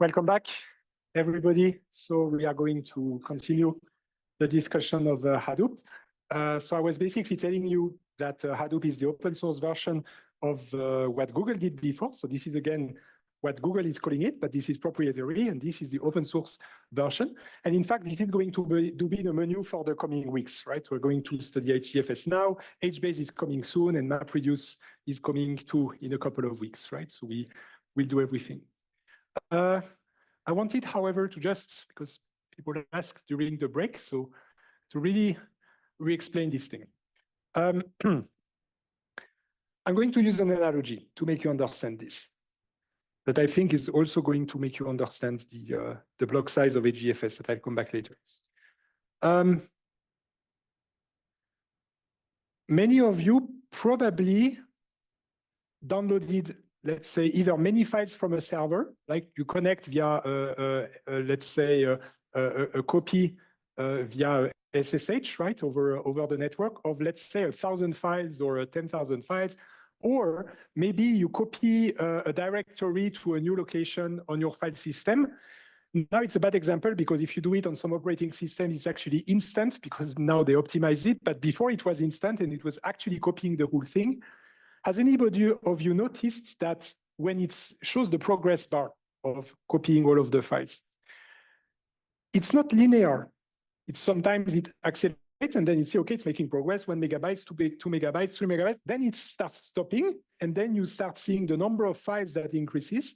Welcome back, everybody. So we are going to continue the discussion of Hadoop. So I was basically telling you that Hadoop is the open source version of what Google did before. So this is, again, what Google is calling it, but this is proprietary, and this is the open source version. And in fact, this is going to be the menu for the coming weeks, right? We're going to study HDFS now. HBase is coming soon, and MapReduce is coming too in a couple of weeks, right? So we will do everything. I wanted, however, to just, because people asked during the break, so to really re-explain this thing. I'm going to use an analogy to make you understand this, that I think is also going to make you understand the block size of HDFS that I'll come back later. Many of you probably downloaded, let's say, either many files from a server, like you connect via, let's say, a copy via SSH, right, over the network of, let's say, 1,000 files or 10,000 files, or maybe you copy a directory to a new location on your file system. Now it's a bad example because if you do it on some operating systems, it's actually instant because now they optimize it. But before it was instant and it was actually copying the whole thing. Has anybody of you noticed that when it shows the progress bar of copying all of the files, it's not linear. It's sometimes it accelerates and then you see, okay, it's making progress, 1 megabytes, 2 megabytes, 3 megabytes. Then it starts stopping. And then you start seeing the number of files that increases.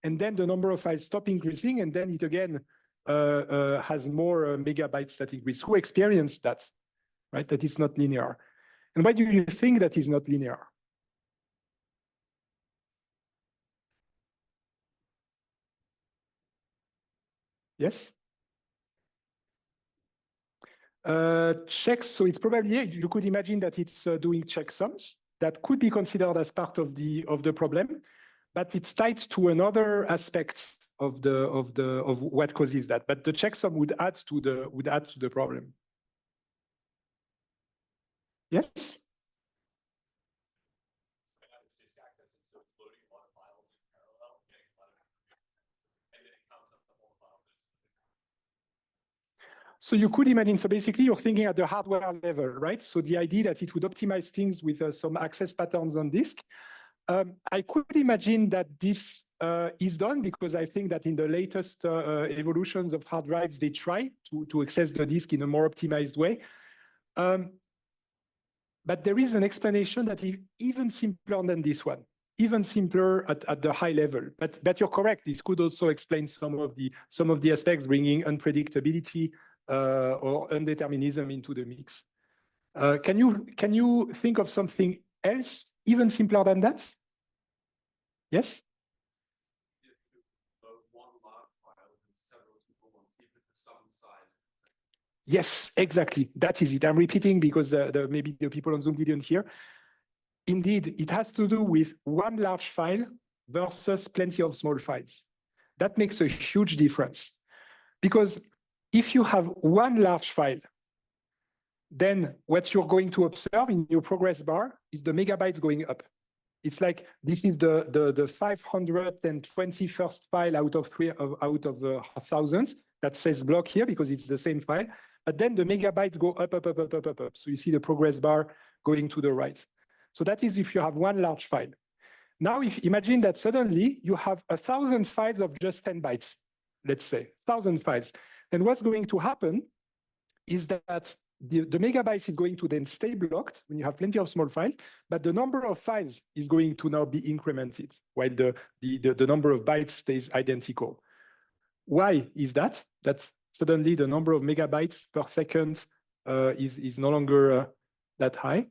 And then the number of files stop increasing. And then it again has more megabytes that increase. Who experienced that, right? That it's not linear. And why do you think that is not linear? Yes? Checks, so it's probably, you could imagine that it's doing checksums. That could be considered as part of the problem, but it's tied to another aspect of what causes that. But the checksum would add to the problem. Yes? So you could imagine, so basically you're thinking at the hardware level, right? So the idea that it would optimize things with some access patterns on disk. I could imagine that this is done because I think that in the latest evolutions of hard drives, they try to access the disk in a more optimized way. But there is an explanation that is even simpler than this one, even simpler at the high level. But you're correct. This could also explain some of the aspects bringing unpredictability or undeterminism into the mix. Can you think of something else even simpler than that? Yes? Yes, exactly. That is it. I'm repeating because maybe the people on Zoom didn't hear. Indeed, it has to do with one large file versus plenty of small files. That makes a huge difference. Because if you have one large file, then what you're going to observe in your progress bar is the megabytes going up. It's like this is the 521st file out of 1,000 that says block here because it's the same file. But then the megabytes go up. So you see the progress bar going to the right. So that is if you have one large file. Now, imagine that suddenly you have 1,000 files of just 10 bytes, let's say, 1,000 files. And what's going to happen is that the megabytes is going to then stay blocked when you have plenty of small files, but the number of files is going to now be incremented while the number of bytes stays identical. Why is that? That suddenly the number of megabytes per second is no longer that high.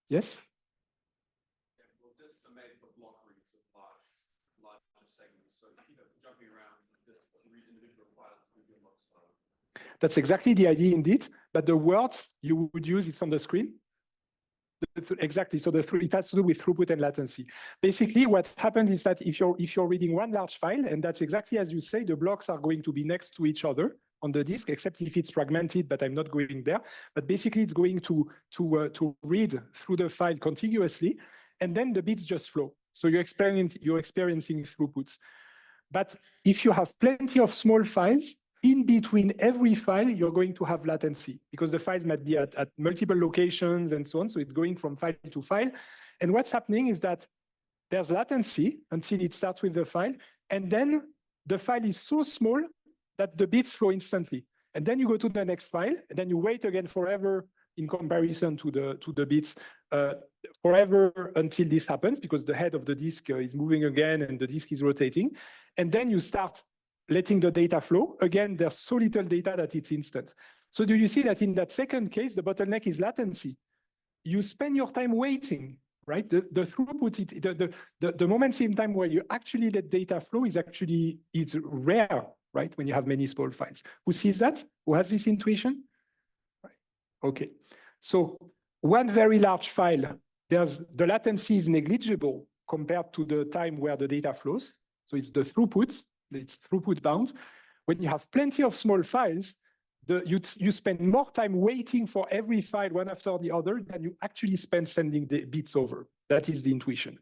Yes? Well, this is made for block reads of larger segments. So you keep jumping around this individual files to be much slower. That's exactly the idea indeed, but the words you would use is on the screen. Exactly. So it has to do with throughput and latency. Basically, what happens is that if you're reading one large file, and that's exactly as you say, the blocks are going to be next to each other on the disk, except if it's fragmented, but I'm not going there. But basically, it's going to read through the file contiguously, and then the bits just flow. So you're experiencing throughput. But if you have plenty of small files, in between every file, you're going to have latency because the files might be at multiple locations and so on. So it's going from file to file. And what's happening is that there's latency until it starts with the file. And then the file is so small that the bits flow instantly. And then you go to the next file, and then you wait again forever in comparison to the bits forever until this happens because the head of the disk is moving again and the disk is rotating. And then you start letting the data flow. Again, there's so little data that it's instant. So do you see that in that second case, the bottleneck is latency? You spend your time waiting, right? The throughput, the moments in time where you actually let data flow it's rare, right? When you have many small files. Who sees that? Who has this intuition? Right. Okay. So one very large file, the latency is negligible compared to the time where the data flows. So it's the throughput, it's throughput bound. When you have plenty of small files, you spend more time waiting for every file one after the other than you actually spend sending the bits over. That is the intuition.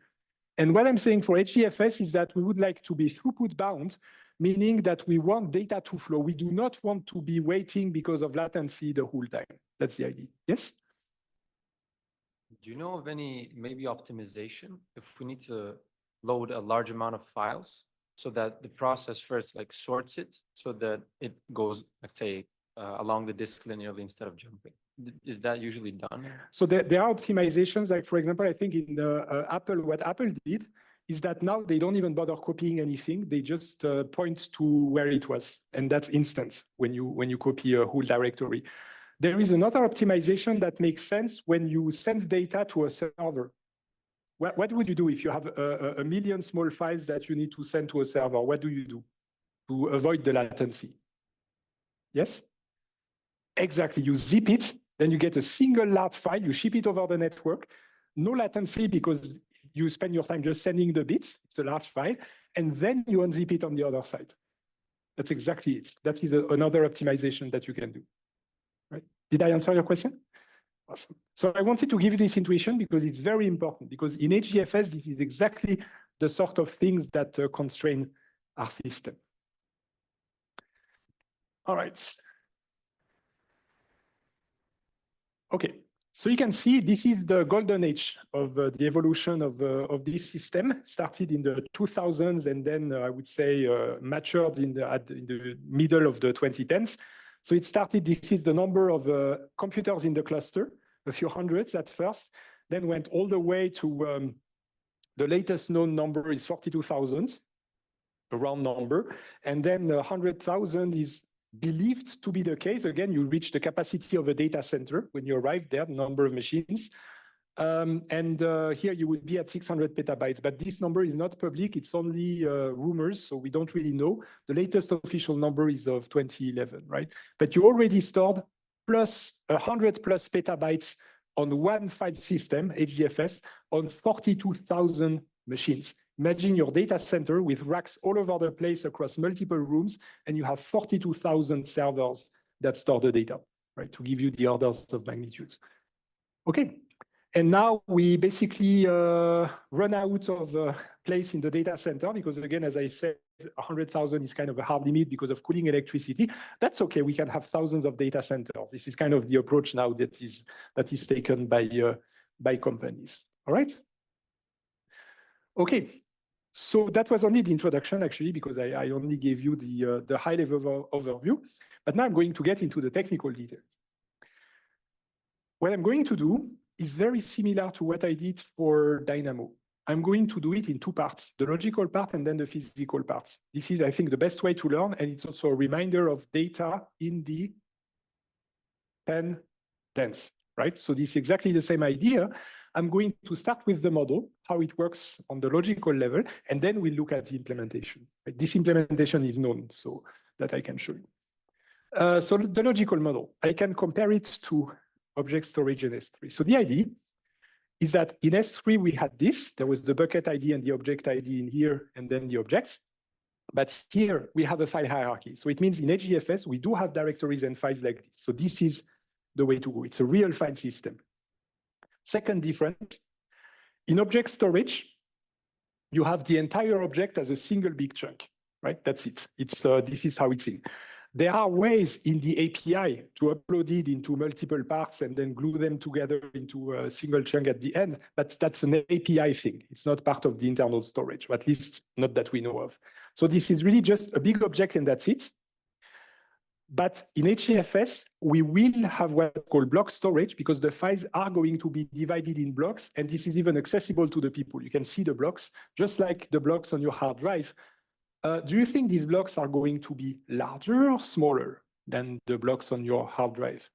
And what I'm saying for HDFS is that we would like to be throughput bound, meaning that we want data to flow. We do not want to be waiting because of latency the whole time. That's the idea. Yes? Do you know of any maybe optimization if we need to load a large amount of files so that the process first like sorts it so that it goes, let's say, along the disk linearly instead of jumping? Is that usually done? So there are optimizations. Like for example, I think in Apple, what Apple did is that now they don't even bother copying anything. They just point to where it was, and that's instant when you copy a whole directory. There is another optimization that makes sense when you send data to a server. What would you do if you have a million small files that you need to send to a server? What do you do to avoid the latency? Yes? Exactly. You zip it, then you get a single large file, you ship it over the network, no latency because you spend your time just sending the bits, it's a large file, and then you unzip it on the other side. That's exactly it. That is another optimization that you can do. Right? Did I answer your question? Awesome. So I wanted to give you this intuition because it's very important, because in HDFS, this is exactly the sort of things that constrain our system. All right. Okay, so you can see this is the golden age of the evolution of this system. Started in the 2000s and then I would say matured in the middle of the 2010s. So it started, this is the number of computers in the cluster, a few hundreds at first, then went all the way to the latest known number is 42,000, a round number, and then 100,000 is believed to be the case. Again, you reach the capacity of a data center when you arrive there, number of machines. Here you would be at 600 petabytes, but this number is not public. It's only rumors, so we don't really know. The latest official number is of 2011, right? But you already stored plus 100 plus petabytes on one file system, HDFS, on 42,000 machines. Imagine your data center with racks all over the place across multiple rooms, and you have 42,000 servers that store the data, right? To give you the orders of magnitude. Okay, and now we basically run out of place in the data center because, again, as I said, 100,000 is kind of a hard limit because of cooling electricity. That's okay. We can have thousands of data centers. This is kind of the approach now that is taken by companies. All right. Okay. So that was only the introduction, actually, because I only gave you the high-level overview. But now I'm going to get into the technical details. What I'm going to do is very similar to what I did for Dynamo. I'm going to do it in two parts, the logical part and then the physical part. This is, I think, the best way to learn, and it's also a reminder of data in the pen tense, right? So this is exactly the same idea. I'm going to start with the model, how it works on the logical level, and then we'll look at the implementation. Right? This implementation is known, so that I can show you. So the logical model, I can compare it to object storage in S3. So the idea is that in S3, we had this. There was the bucket ID and the object ID in here, and then the objects. But here, we have a file hierarchy. So it means in HDFS, we do have directories and files like this. So this is the way to go. It's a real file system. Second difference, in object storage, you have the entire object as a single big chunk, right? That's it. It's this is how it's in. There are ways in the API to upload it into multiple parts and then glue them together into a single chunk at the end, but that's an API thing. It's not part of the internal storage, or at least not that we know of. So this is really just a big object and that's it. But in HDFS, we will have what's called block storage because the files are going to be divided in blocks, and this is even accessible to the people. You can see the blocks, just like the blocks on your hard drive. Do you think these blocks are going to be larger or smaller than the blocks on your hard drive?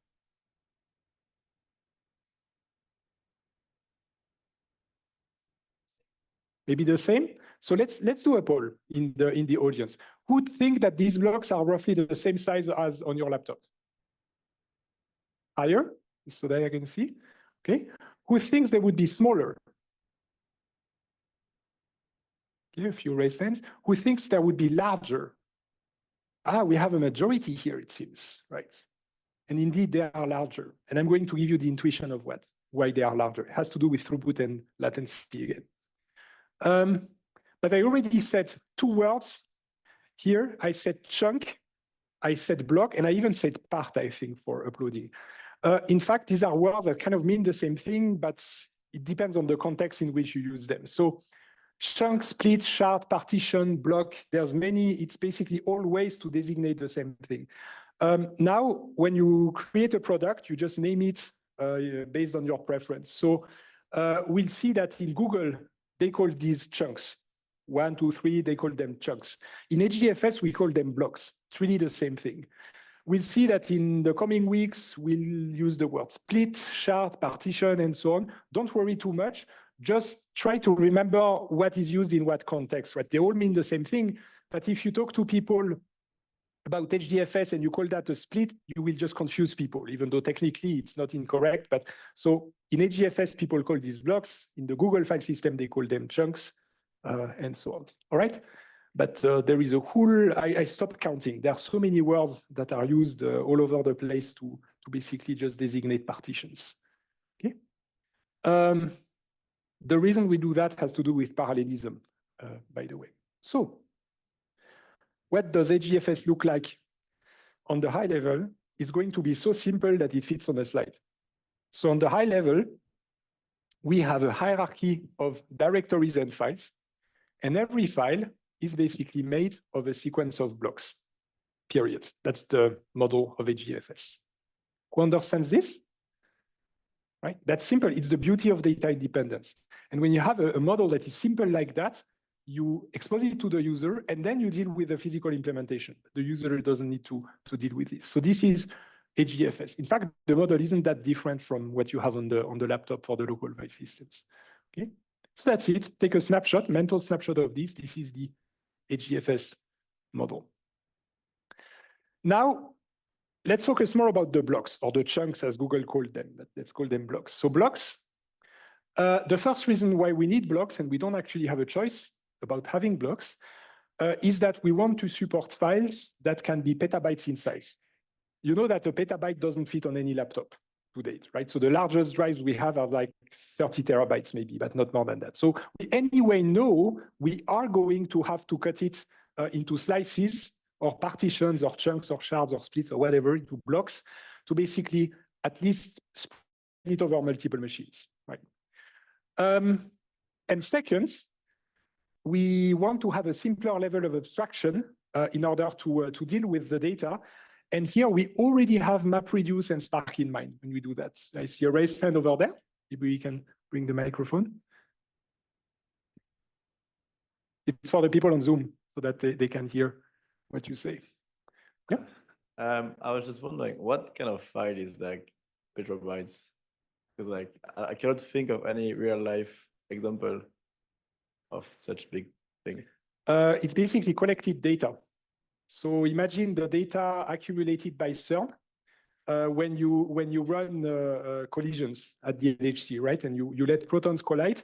Maybe the same? So let's do a poll in the audience. Who would think that these blocks are roughly the same size as on your laptop? Higher, so that I can see. Okay. Who thinks they would be smaller? Okay, a few raised hands. Who thinks they would be larger? Ah, we have a majority here, it seems, right? And indeed, they are larger. And I'm going to give you the intuition of why they are larger. It has to do with throughput and latency again. But I already said 2 words here. I said chunk, I said block, and I even said part, I think, for uploading. In fact, these are words that kind of mean the same thing, but it depends on the context in which you use them. So chunk, split, shard, partition, block, there's many, it's basically all ways to designate the same thing. Now, when you create a product, you just name it based on your preference. So we'll see that in Google, they call these chunks. 1, 2, 3, they call them chunks. In HDFS, we call them blocks. It's really the same thing. We'll see that in the coming weeks, we'll use the word split, shard, partition, and so on. Don't worry too much. Just try to remember what is used in what context, right? They all mean the same thing. But if you talk to people about HDFS and you call that a split, you will just confuse people, even though technically it's not incorrect. But so in HDFS, people call these blocks. In the Google file system, they call them chunks, and so on. All right? But there is a whole, I stopped counting. There are so many words that are used all over the place to basically just designate partitions. Okay. The reason we do that has to do with parallelism, by the way. So what does HDFS look like on the high level? It's going to be so simple that it fits on a slide. So on the high level, we have a hierarchy of directories and files, and every file is basically made of a sequence of blocks, period. That's the model of HDFS. Who understands this? Right? That's simple. It's the beauty of data independence. And when you have a model that is simple like that, you expose it to the user, and then you deal with the physical implementation. The user doesn't need to deal with this. So this is HDFS. In fact, the model isn't that different from what you have on the laptop for the local file systems. Okay, so that's it. Take a snapshot, mental snapshot of this. This is the HDFS model. Now, let's focus more about the blocks, or the chunks as Google called them, but let's call them blocks. So blocks, the first reason why we need blocks, and we don't actually have a choice about having blocks, is that we want to support files that can be petabytes in size. You know that a petabyte doesn't fit on any laptop to date, right? So the largest drives we have are like 30 terabytes maybe, but not more than that. So we anyway know we are going to have to cut it into slices or partitions or chunks or shards or splits or whatever, into blocks, to basically at least split it over multiple machines, right? And second, we want to have a simpler level of abstraction in order to deal with the data. And here we already have MapReduce and Spark in mind when we do that. I see a raised hand over there. Maybe we can bring the microphone. It's for the people on Zoom so that they can hear what you say. Yeah. I was just wondering, what kind of file is like petabytes? Because like I cannot think of any real life example of such big thing. It's basically collected data. So imagine the data accumulated by CERN when you run collisions at the LHC, right? And you let protons collide.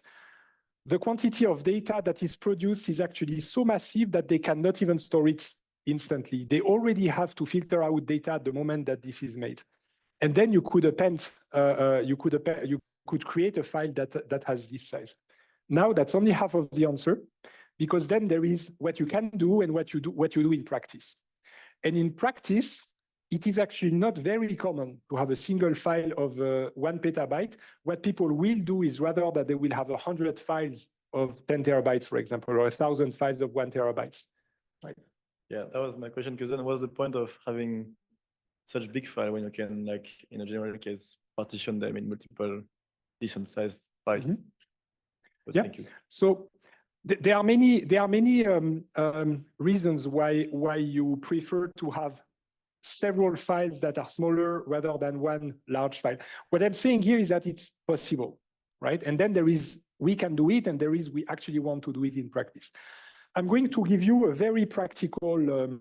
The quantity of data that is produced is actually so massive that they cannot even store it instantly. They already have to filter out data at the moment that this is made. And then you could append, you could create a file that has this size. Now that's only half of the answer. because then there is what you can do and what you do in practice. And in practice, it is actually not very common to have a single file of 1 petabyte. What people will do is rather that they will have 100 files of 10 terabytes, for example, or 1,000 files of 1 terabyte. Right? Yeah, that was my question. Because then what's the point of having such big file when you can, like in a general case, partition them in multiple decent sized files? Mm-hmm. But yeah. Thank you. So there are many reasons why you prefer to have several files that are smaller rather than one large file. What I'm saying here is that it's possible, right? And then there is, we can do it, and there is, we actually want to do it in practice. I'm going to give you a very practical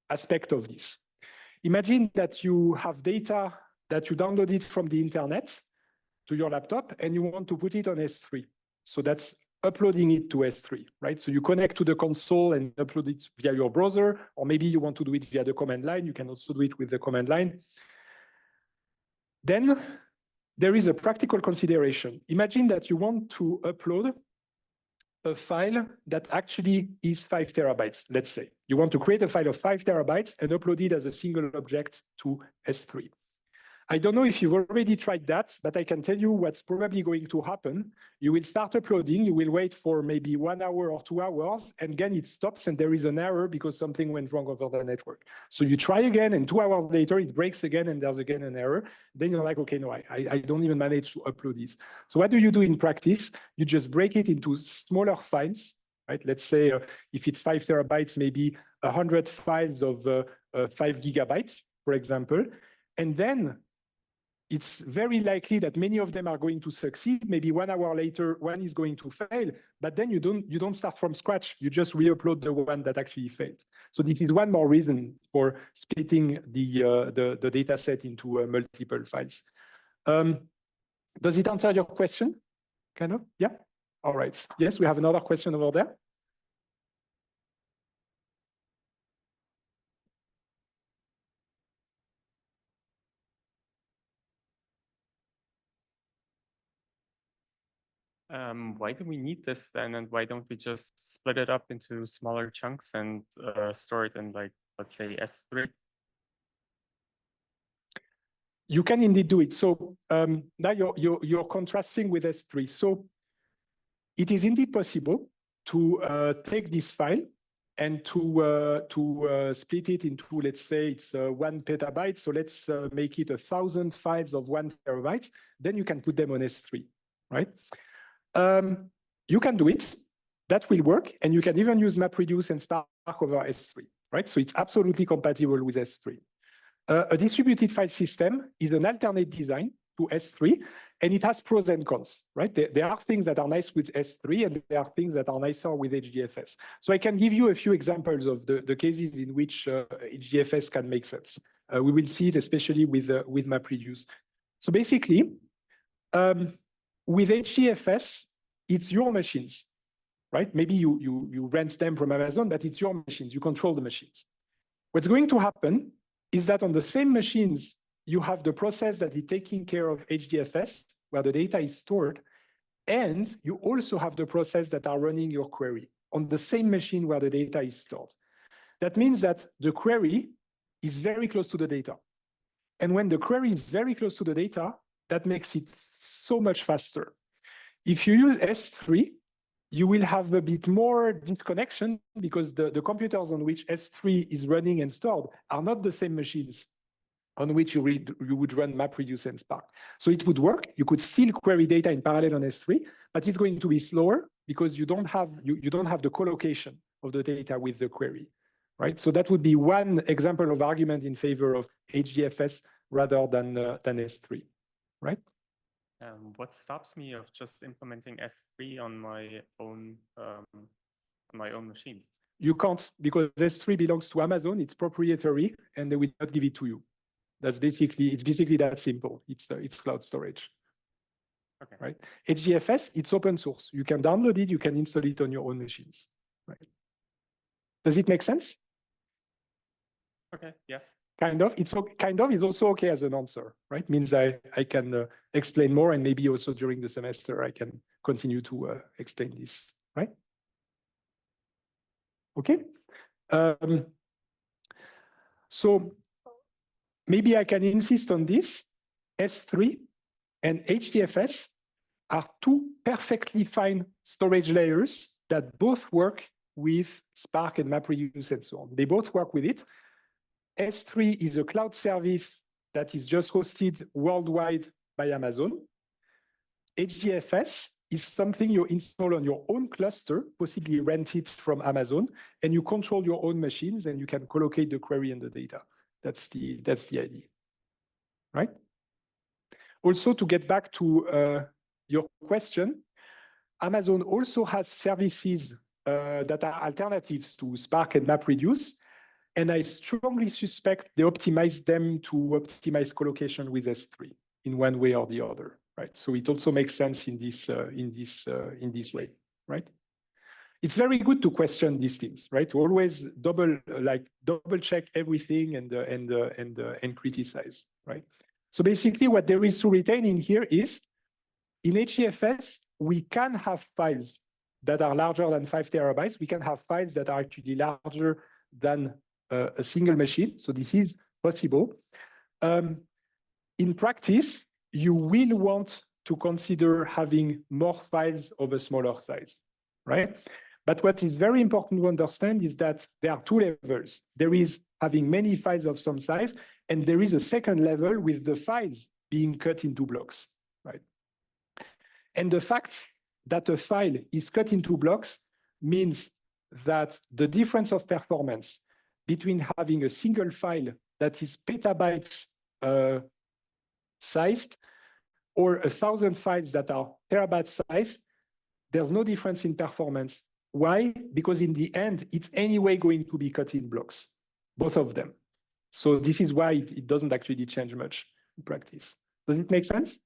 aspect of this. Imagine that you have data that you downloaded from the internet to your laptop and you want to put it on S3. So that's uploading it to S3, right? So you connect to the console and upload it via your browser, or maybe you want to do it via the command line. You can also do it with the command line. Then there is a practical consideration. Imagine that you want to upload a file that actually is 5 terabytes, let's say. You want to create a file of 5 terabytes and upload it as a single object to S3. I don't know if you've already tried that, but I can tell you what's probably going to happen. You will start uploading, you will wait for maybe 1 hour or 2 hours, and again it stops and there is an error because something went wrong over the network. So you try again, and 2 hours later it breaks again and there's again an error. Then you're like, okay, no, I don't even manage to upload this. So what do you do in practice? You just break it into smaller files, right? Let's say if it's 5 terabytes, maybe 100 files of 5 gigabytes, for example. And then it's very likely that many of them are going to succeed. Maybe 1 hour later, one is going to fail, but then you don't start from scratch. You just re-upload the one that actually failed. So this is one more reason for splitting the data set into multiple files. Does it answer your question? Kind of? Yeah? All right. Yes, we have another question over there. Why do we need this then? And why don't we just split it up into smaller chunks and store it in, like, let's say S3? You can indeed do it. So now you're contrasting with S3. So it is indeed possible to take this file and to split it into, let's say it's 1 petabyte. So let's make it 1,000 files of 1 terabyte. Then you can put them on S3, right? You can do it. That will work. And you can even use MapReduce and Spark over S3, right? So it's absolutely compatible with S3. A distributed file system is an alternate design to S3, and it has pros and cons, right? There are things that are nice with S3, and there are things that are nicer with HDFS. So I can give you a few examples of the cases in which HDFS can make sense. We will see it especially with MapReduce. So basically, with HDFS, it's your machines, right? Maybe you rent them from Amazon, but it's your machines. You control the machines. What's going to happen is that on the same machines, you have the process that is taking care of HDFS, where the data is stored, and you also have the process that are running your query on the same machine where the data is stored. That means that the query is very close to the data. And when the query is very close to the data, that makes it so much faster. If you use S3, you will have a bit more disconnection because the computers on which S3 is running and stored are not the same machines on which you would run MapReduce and Spark. So it would work. You could still query data in parallel on S3, but it's going to be slower because you don't have the collocation of the data with the query, right? So that would be one example of argument in favor of HDFS rather than S3, right? What stops me of just implementing S3 on my own machines? You can't, because S3 belongs to Amazon. It's proprietary, and they will not give it to you. It's basically that simple. It's cloud storage. Okay. Right? HDFS, it's open source. You can download it. You can install it on your own machines. Right? Does it make sense? Okay. Yes. Kind of. It's kind of is also okay as an answer, right? Means I can explain more, and maybe also during the semester I can continue to explain this, right? Okay. So maybe I can insist on this. S3 and HDFS are two perfectly fine storage layers that both work with Spark and MapReduce and so on. They both work with it. S3 is a cloud service that is just hosted worldwide by Amazon. HDFS is something you install on your own cluster, possibly rent it from Amazon, and you control your own machines and you can collocate the query and the data. That's the idea, right? Also, to get back to your question, Amazon also has services that are alternatives to Spark and MapReduce, and I strongly suspect they optimize them to optimize collocation with S3 in one way or the other, right? So it also makes sense in this way, right? It's very good to question these things, right? To always double check everything and criticize, right? So basically, what there is to retain in here is in HDFS, we can have files that are larger than 5 terabytes. We can have files that are actually larger than a single machine. So this is possible. In practice, you will want to consider having more files of a smaller size, right? But what is very important to understand is that there are two levels. There is having many files of some size, and there is a second level with the files being cut into blocks, right? And the fact that a file is cut into blocks means that the difference of performance between having a single file that is petabytes sized or 1,000 files that are terabyte sized, there's no difference in performance. Why? Because in the end, it's anyway going to be cut in blocks, both of them. So this is why it doesn't actually change much in practice. Does it make sense?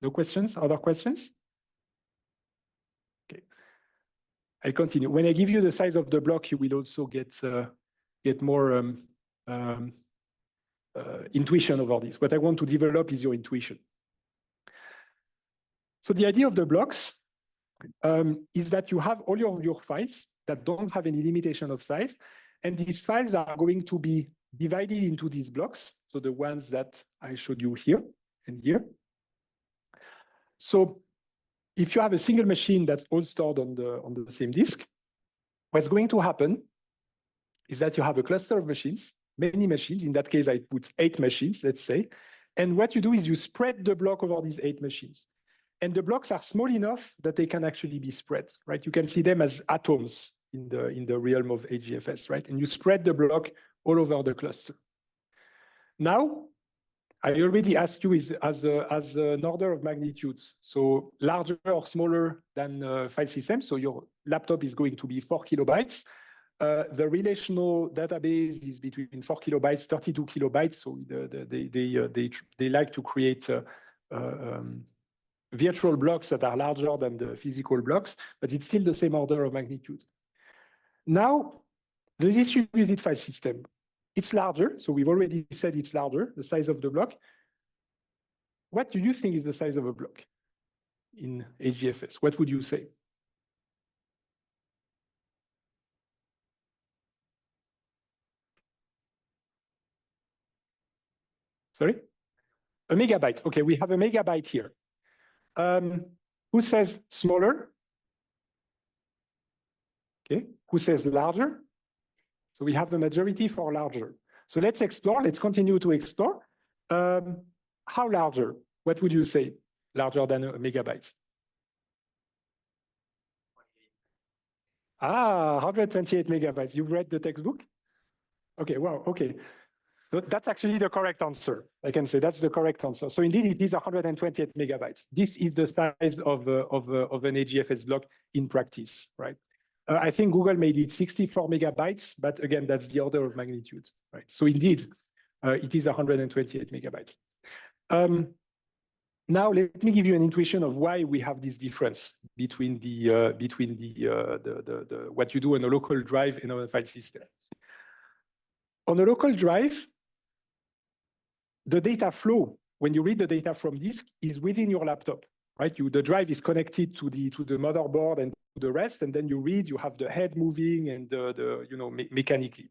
No questions? Other questions? Okay. I'll continue. When I give you the size of the block, you will also get more intuition over this. What I want to develop is your intuition. So the idea of the blocks is that you have all your files that don't have any limitation of size, and these files are going to be divided into these blocks. So the ones that I showed you here and here. So if you have a single machine that's all stored on the same disk, what's going to happen is that you have a cluster of machines, many machines. In that case, I put 8 machines, let's say. And what you do is you spread the block over these 8 machines. And the blocks are small enough that they can actually be spread, right? You can see them as atoms in the realm of HDFS, right? And you spread the block all over the cluster. Now, I already asked you as an order of magnitudes. So larger or smaller than file system. So your laptop is going to be 4 kilobytes. The relational database is between 4 kilobytes, 32 kilobytes. So they like to create virtual blocks that are larger than the physical blocks, but it's still the same order of magnitude. Now, the distributed file system, it's larger. So we've already said it's larger, the size of the block. What do you think is the size of a block in HDFS? What would you say? Sorry? A megabyte. Okay, we have a megabyte here. Who says smaller? Okay, who says larger? So we have the majority for larger. So let's explore, let's continue to explore. How larger? What would you say? Larger than a megabyte? 128 megabytes. You've read the textbook? Okay, wow, okay. That's actually the correct answer. I can say that's the correct answer. So indeed, it is 128 megabytes. This is the size of an HDFS block in practice, right? I think Google made it 64 megabytes, but again, that's the order of magnitude, right? So indeed, it is 128 megabytes. Now, let me give you an intuition of why we have this difference between what you do on a local drive and on a file system. On a local drive, the data flow, when you read the data from disk, is within your laptop. right? The drive is connected to the motherboard and to the rest, and then you read. You have the head moving and mechanically.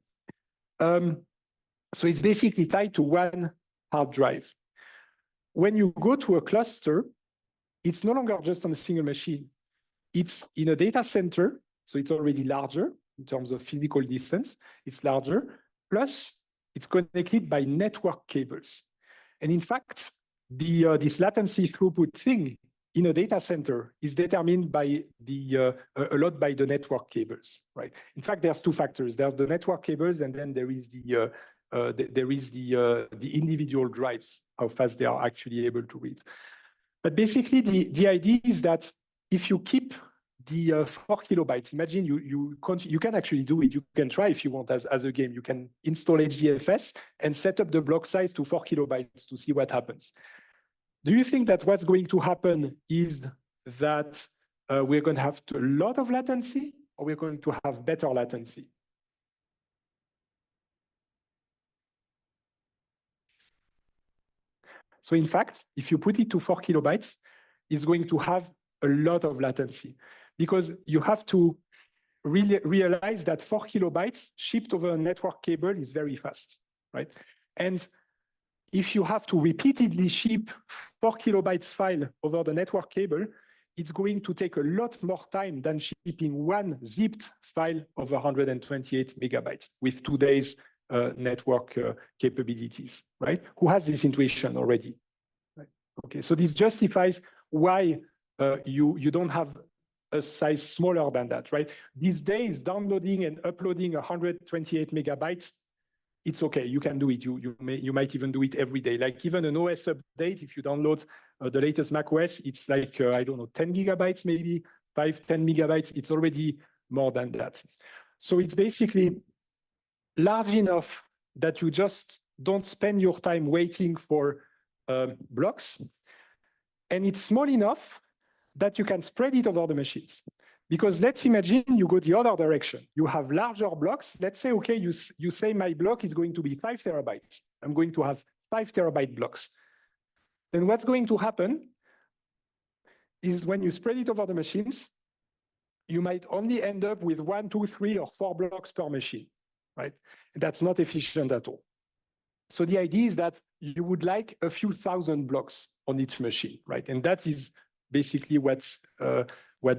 So it's basically tied to one hard drive. When you go to a cluster, it's no longer just on a single machine. It's in a data center, so it's already larger in terms of physical distance. It's larger, plus it's connected by network cables. And in fact, this latency throughput thing in a data center is determined by a lot by the network cables, right? In fact, there's two factors. There's the network cables, and then there is the individual drives, how fast they are actually able to read. But basically, the idea is that if you keep the 4 kilobytes, imagine you can actually do it. You can try if you want as a game. You can install HDFS and set up the block size to 4 kilobytes to see what happens. Do you think that what's going to happen is that we're going to have a lot of latency, or we're going to have better latency? So in fact, if you put it to 4 kilobytes, it's going to have a lot of latency, because you have to really realize that 4 kilobytes shipped over a network cable is very fast, right? And if you have to repeatedly ship 4 kilobytes file over the network cable, it's going to take a lot more time than shipping one zipped file over 128 megabytes with today's network capabilities, right? Who has this intuition already? Right. Okay, so this justifies why you don't have a size smaller than that, right? These days, downloading and uploading 128 megabytes, it's okay, you can do it. You might even do it every day. Like even an OS update, if you download the latest Mac OS, it's like, I don't know, 10 gigabytes, maybe 10 megabytes. It's already more than that. So it's basically large enough that you just don't spend your time waiting for blocks. And it's small enough that you can spread it over the machines. Because let's imagine you go the other direction. You have larger blocks. Let's say, okay, you say my block is going to be 5 terabytes. I'm going to have 5 terabyte blocks. Then what's going to happen is when you spread it over the machines, you might only end up with 1, 2, 3, or 4 blocks per machine, right? That's not efficient at all. So the idea is that you would like a few thousand blocks on each machine, right? And that is basically what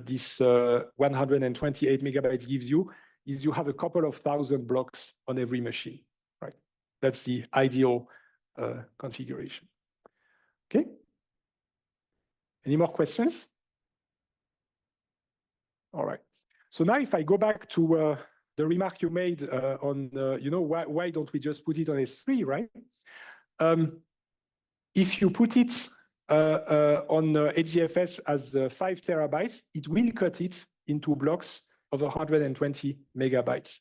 this 128 megabytes gives you, is you have a couple of thousand blocks on every machine, right? That's the ideal configuration. Okay? Any more questions? All right. So now if I go back to the remark you made on, why don't we just put it on S3, right? If you put it on HDFS as 5 terabytes, it will cut it into blocks of 120 megabytes.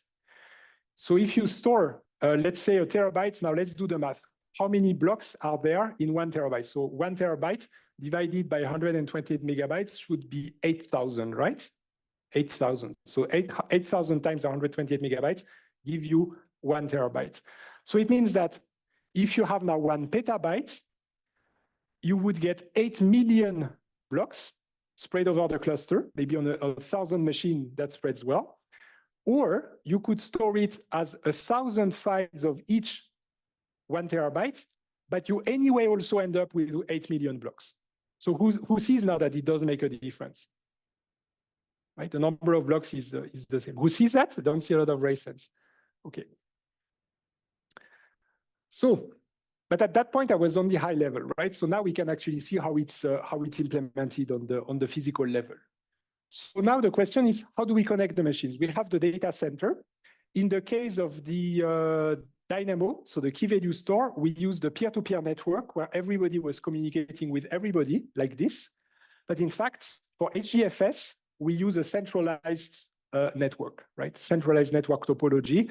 So if you store, let's say a terabyte, now let's do the math. How many blocks are there in 1 terabyte? So 1 terabyte divided by 128 megabytes should be 8,000, right? 8,000. So 8,000 times 128 megabytes give you 1 terabyte. So it means that if you have now 1 petabyte, you would get 8 million blocks spread over the cluster, maybe on a 1,000 machine that spreads well. Or you could store it as 1,000 files of each 1 terabyte, but you anyway also end up with 8 million blocks. So who sees now that it does make a difference? Right, the number of blocks is the same. Who sees that? I don't see a lot of raise hands. Okay. So, but at that point I was on the high level, right? So now we can actually see how it's implemented on the physical level. So now the question is, how do we connect the machines? We have the data center. In the case of the Dynamo, so the key value store, we use the peer-to-peer network where everybody was communicating with everybody like this. But in fact, for HDFS, we use a centralized network, right? Centralized network topology.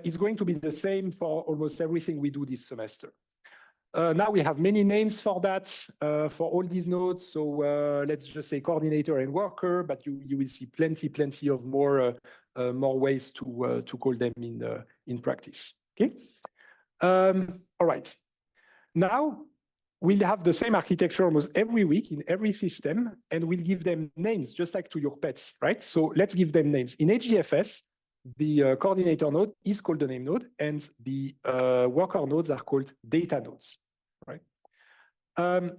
It's going to be the same for almost everything we do this semester. Now we have many names for that, for all these nodes. So let's just say coordinator and worker, but you will see plenty of more ways to call them in practice. Okay. All right. Now we'll have the same architecture almost every week in every system, and we'll give them names, just like to your pets, right? So let's give them names. In HDFS, the coordinator node is called the name node, and the worker nodes are called data nodes, right?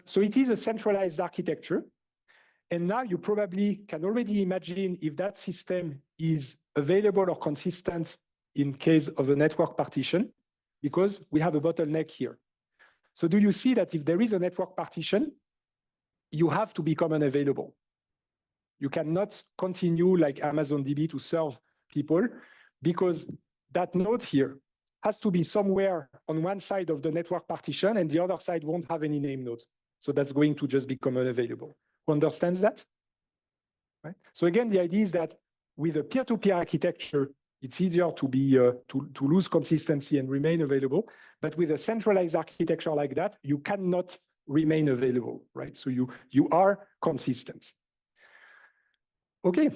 So it is a centralized architecture. And now you probably can already imagine if that system is available or consistent in case of a network partition, because we have a bottleneck here. So do you see that if there is a network partition, you have to become unavailable? You cannot continue like Amazon DB to serve people, because that node here has to be somewhere on one side of the network partition, and the other side won't have any name nodes. So that's going to just become unavailable. Who understands that? Right? So again, the idea is that with a peer-to-peer architecture, it's easier to be to lose consistency and remain available. But with a centralized architecture like that, you cannot remain available, right? So you are consistent. Okay.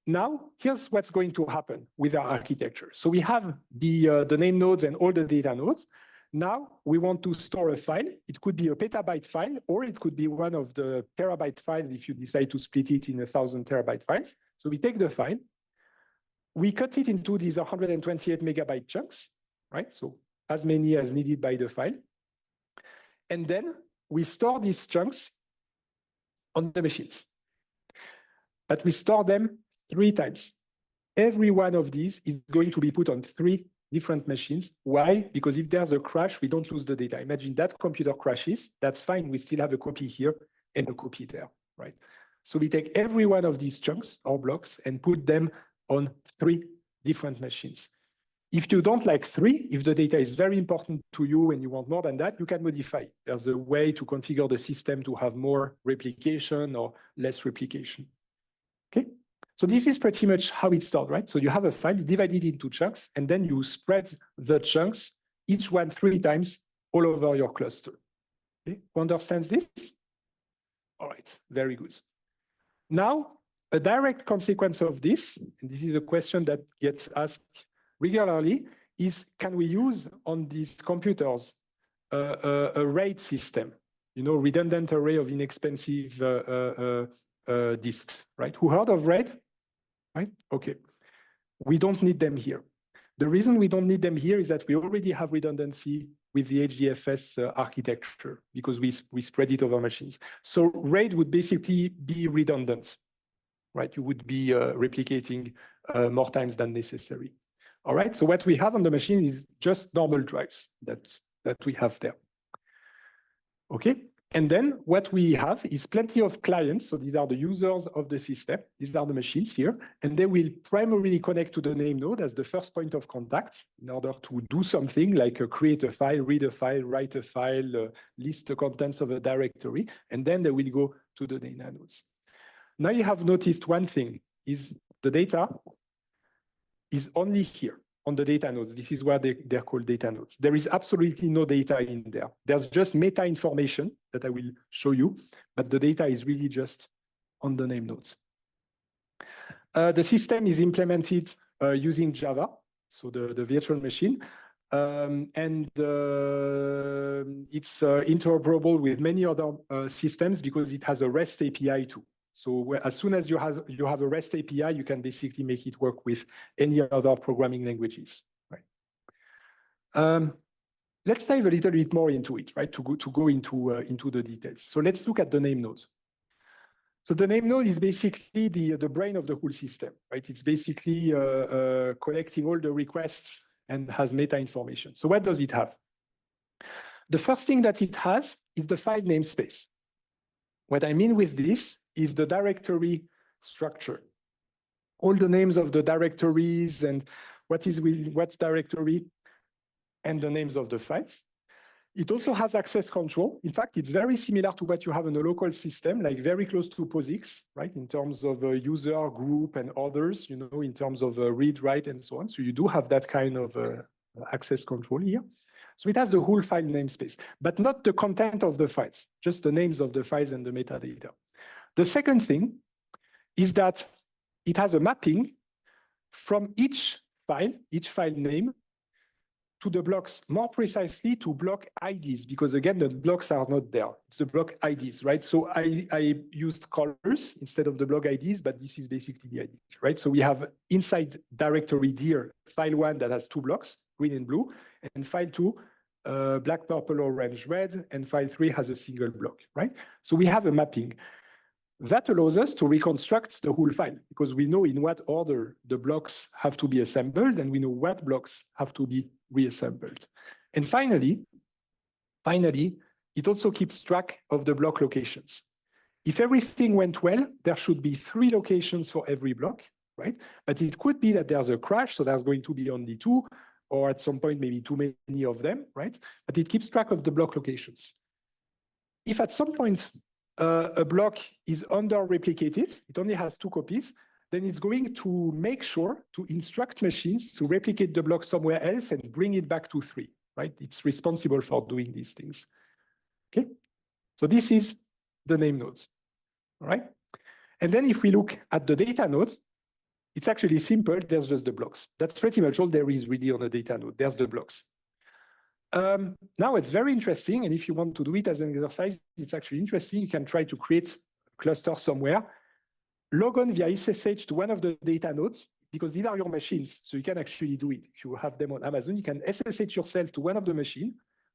Now here's what's going to happen with our architecture. So we have the name nodes and all the data nodes. Now we want to store a file. It could be a petabyte file, or it could be one of the terabyte files if you decide to split it in 1,000 terabyte files. So we take the file, we cut it into these 128 megabyte chunks, right? So as many as needed by the file. And then we store these chunks on the machines. But we store them 3 times. Every one of these is going to be put on 3 different machines. Why? Because if there's a crash, we don't lose the data. Imagine that computer crashes, that's fine. We still have a copy here and a copy there, right? So we take every one of these chunks or blocks and put them on 3 different machines. If you don't like 3, if the data is very important to you and you want more than that, you can modify. There's a way to configure the system to have more replication or less replication. Okay? So this is pretty much how it's stored, right? So you have a file, you divide it into chunks, and then you spread the chunks, each one 3 times, all over your cluster. Okay? Who understands this? All right, very good. Now, a direct consequence of this, and this is a question that gets asked regularly, is can we use on these computers a RAID system? You know, redundant array of inexpensive disks, right? Who heard of RAID? Right? Okay. We don't need them here. The reason we don't need them here is that we already have redundancy with the HDFS architecture because we spread it over machines. So RAID would basically be redundant, right? You would be replicating more times than necessary. All right. So what we have on the machine is just normal drives that we have there. Okay. And then what we have is plenty of clients. So these are the users of the system. These are the machines here. And they will primarily connect to the name node as the first point of contact in order to do something like create a file, read a file, write a file, list the contents of a directory. And then they will go to the data nodes. Now you have noticed one thing is the data is only here on the data nodes. This is why they're called data nodes. There is absolutely no data in there. There's just meta information that I will show you, but the data is really just on the name nodes. The system is implemented using Java, so the virtual machine, and it's interoperable with many other systems because it has a REST API too. So as soon as you have a REST API, you can basically make it work with any other programming languages, right? Let's dive a little bit more into it, right? To go into the details. So let's look at the name nodes. So the name node is basically the brain of the whole system, right? It's basically collecting all the requests and has meta information. So what does it have? The first thing that it has is the file namespace. What I mean with this is the directory structure. All the names of the directories and what is with what directory and the names of the files. It also has access control. In fact, it's very similar to what you have in a local system, like very close to POSIX, right? In terms of user, group, and others, you know, in terms of read, write, and so on. So you do have that kind of access control here. So it has the whole file namespace, but not the content of the files, just the names of the files and the metadata. The second thing is that it has a mapping from each file name, to the blocks, more precisely to block IDs, because again, the blocks are not there. It's the block IDs, right? So I used colors instead of the block IDs, but this is basically the ID, right? So we have inside directory dir file1 that has 2 blocks, green and blue, and file2, black, purple, orange, red, and file3 has a single block, right? So we have a mapping. That allows us to reconstruct the whole file because we know in what order the blocks have to be assembled and we know what blocks have to be reassembled. And finally, it also keeps track of the block locations. If everything went well, there should be 3 locations for every block, right? But it could be that there's a crash, so there's going to be only 2, or at some point, maybe too many of them, right? But it keeps track of the block locations. If at some point, a block is under-replicated, it only has 2 copies, then it's going to make sure to instruct machines to replicate the block somewhere else and bring it back to 3, right? It's responsible for doing these things, okay? So this is the name nodes, all right? And then if we look at the data node, it's actually simple, there's just the blocks. That's pretty much all there is really on a data node, there's the blocks. Now it's very interesting, and if you want to do it as an exercise, it's actually interesting. You can try to create a cluster somewhere, log on via SSH to one of the data nodes, because these are your machines, so you can actually do it. If you have them on Amazon, you can SSH yourself to one of the machines,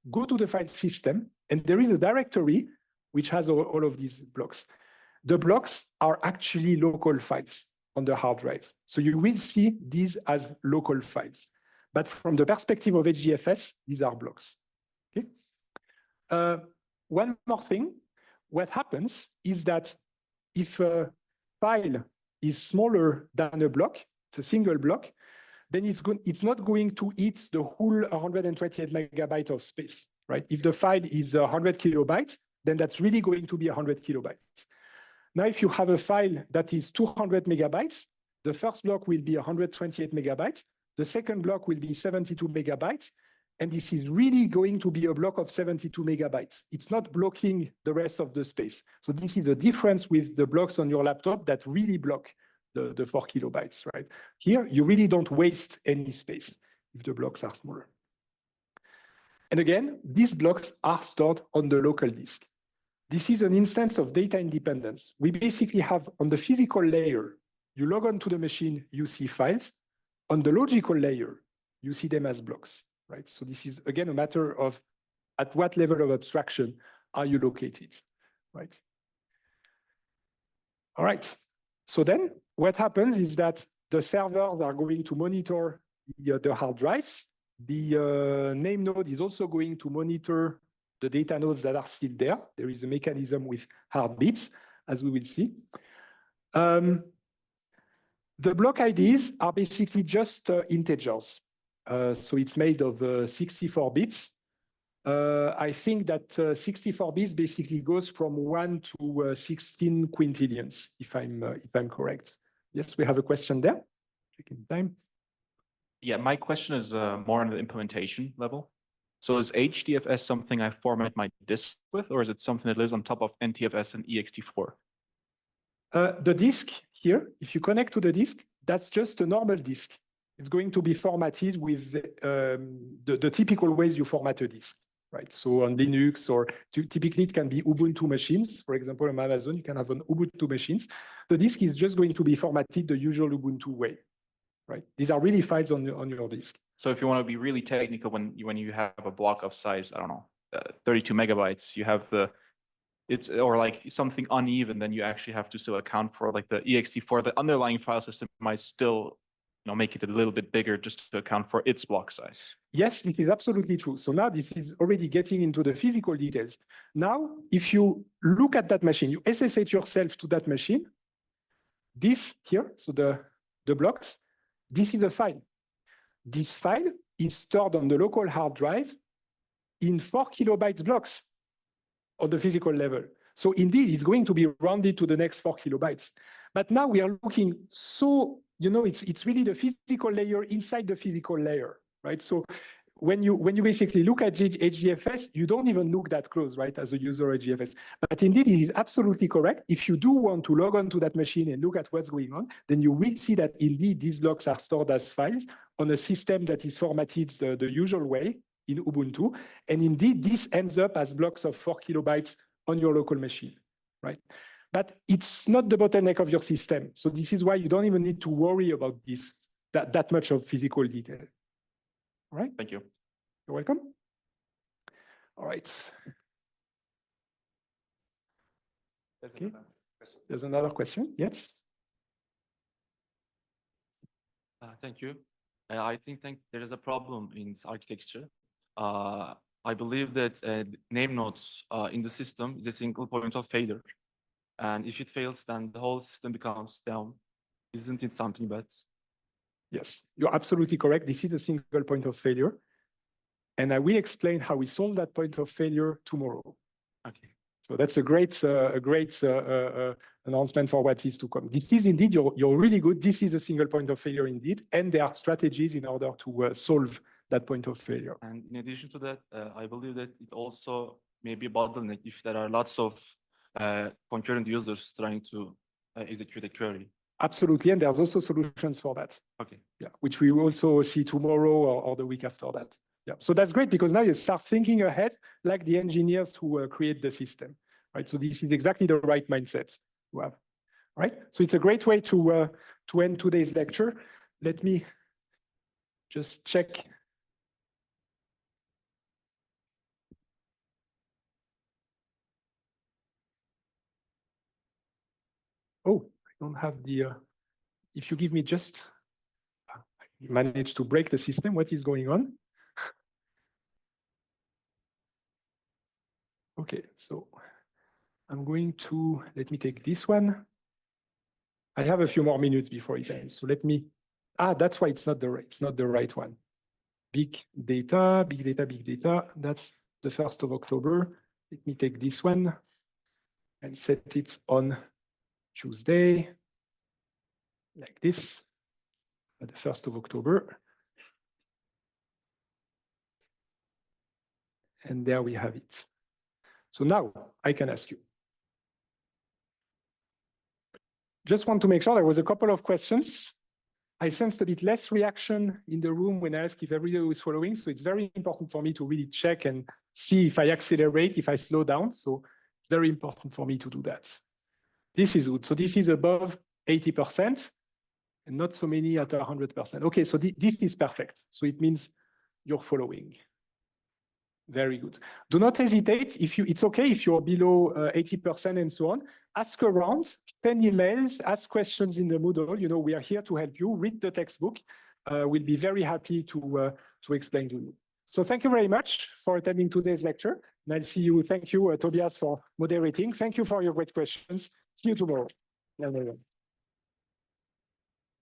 go to the file system, and there is a directory which has all of these blocks. The blocks are actually local files on the hard drive. So you will see these as local files. But from the perspective of HDFS, these are blocks, okay? One more thing, what happens is that if a file is smaller than a block, it's a single block, then it's not going to eat the whole 128 megabytes of space, right? If the file is 100 kilobytes, then that's really going to be 100 kilobytes. Now, if you have a file that is 200 megabytes, the first block will be 128 megabytes, the second block will be 72 megabytes, and this is really going to be a block of 72 megabytes. It's not blocking the rest of the space. So this is a difference with the blocks on your laptop that really block the 4 kilobytes, right? Here, you really don't waste any space if the blocks are smaller. And again, these blocks are stored on the local disk. This is an instance of data independence. We basically have on the physical layer, you log on to the machine, you see files. On the logical layer, you see them as blocks, right? So this is, again, a matter of at what level of abstraction are you located, right? All right. So then what happens is that the servers are going to monitor the hard drives. The NameNode is also going to monitor the data nodes that are still there. There is a mechanism with heartbeats, as we will see. The block IDs are basically just integers. So it's made of 64 bits. I think that 64 bits basically goes from 1 to 16 quintillions, if I'm correct. Yes, we have a question there. Taking time. Yeah, my question is more on the implementation level. So is HDFS something I format my disk with, or is it something that lives on top of NTFS and ext4? The disk here, if you connect to the disk, that's just a normal disk. It's going to be formatted with the typical ways you format a disk, right? So on Linux, or typically it can be Ubuntu machines. For example, on Amazon, you can have an Ubuntu machines. The disk is just going to be formatted the usual Ubuntu way, right? These are really files on your disk. So if you want to be really technical, when you have a block of size, I don't know, 32 megabytes, you have or like something uneven, then you actually have to still account for like the ext4. The underlying file system might still, make it a little bit bigger just to account for its block size. Yes, it is absolutely true. So now this is already getting into the physical details. Now, if you look at that machine, you SSH yourself to that machine, this here, so the blocks, this is a file. This file is stored on the local hard drive in 4 kilobytes blocks on the physical level. So indeed, it's going to be rounded to the next 4 kilobytes. But now we are looking it's really the physical layer inside the physical layer, right? So when you basically look at HDFS, you don't even look that close, right, as a user of HDFS. But indeed, it is absolutely correct. If you do want to log on to that machine and look at what's going on, then you will see that indeed these blocks are stored as files on a system that is formatted the usual way in Ubuntu. And indeed, this ends up as blocks of 4 kilobytes on your local machine, right? But it's not the bottleneck of your system. So this is why you don't even need to worry about this, that much of physical detail. All right? Thank you. You're welcome. All right. Okay. There's another question. Yes. Thank you. I think there is a problem in this architecture. I believe that NameNodes in the system is a single point of failure. And if it fails, then the whole system becomes down. Isn't it something bad? Yes, you're absolutely correct. This is a single point of failure. And I will explain how we solve that point of failure tomorrow. Okay. So that's a great announcement for what is to come. This is indeed, you're really good. This is a single point of failure indeed. And there are strategies in order to solve that point of failure. And in addition to that, I believe that it also may be a bottleneck if there are lots of concurrent users trying to execute a query. Absolutely, and there's also solutions for that. Okay. Yeah, which we will also see tomorrow or the week after that. Yeah, so that's great because now you start thinking ahead like the engineers who create the system, right? So this is exactly the right mindset to have, right? So it's a great way to end today's lecture. Let me just check. Oh, I don't have the, if you give me just, I managed to break the system. What is going on? Okay, so I'm going to, let me take this one. I have a few more minutes before it ends. So let me, that's why it's not the right one. Big data, big data, big data. That's the 1st of October. Let me take this one and set it on Tuesday, like this, at the 1st of October. And there we have it. So now I can ask you. Just want to make sure there was a couple of questions. I sensed a bit less reaction in the room when I asked if everybody was following. So it's very important for me to really check and see if I accelerate, if I slow down. So it's very important for me to do that. This is good. So this is above 80% and not so many at 100%. Okay, so this is perfect. So it means you're following. Very good. Do not hesitate. It's okay if you're below 80% and so on. Ask around, send emails, ask questions in the Moodle. You know, we are here to help you. Read the textbook. We'll be very happy to explain to you. So thank you very much for attending today's lecture. And I'll see you. Thank you, Tobias, for moderating. Thank you for your great questions. See you tomorrow.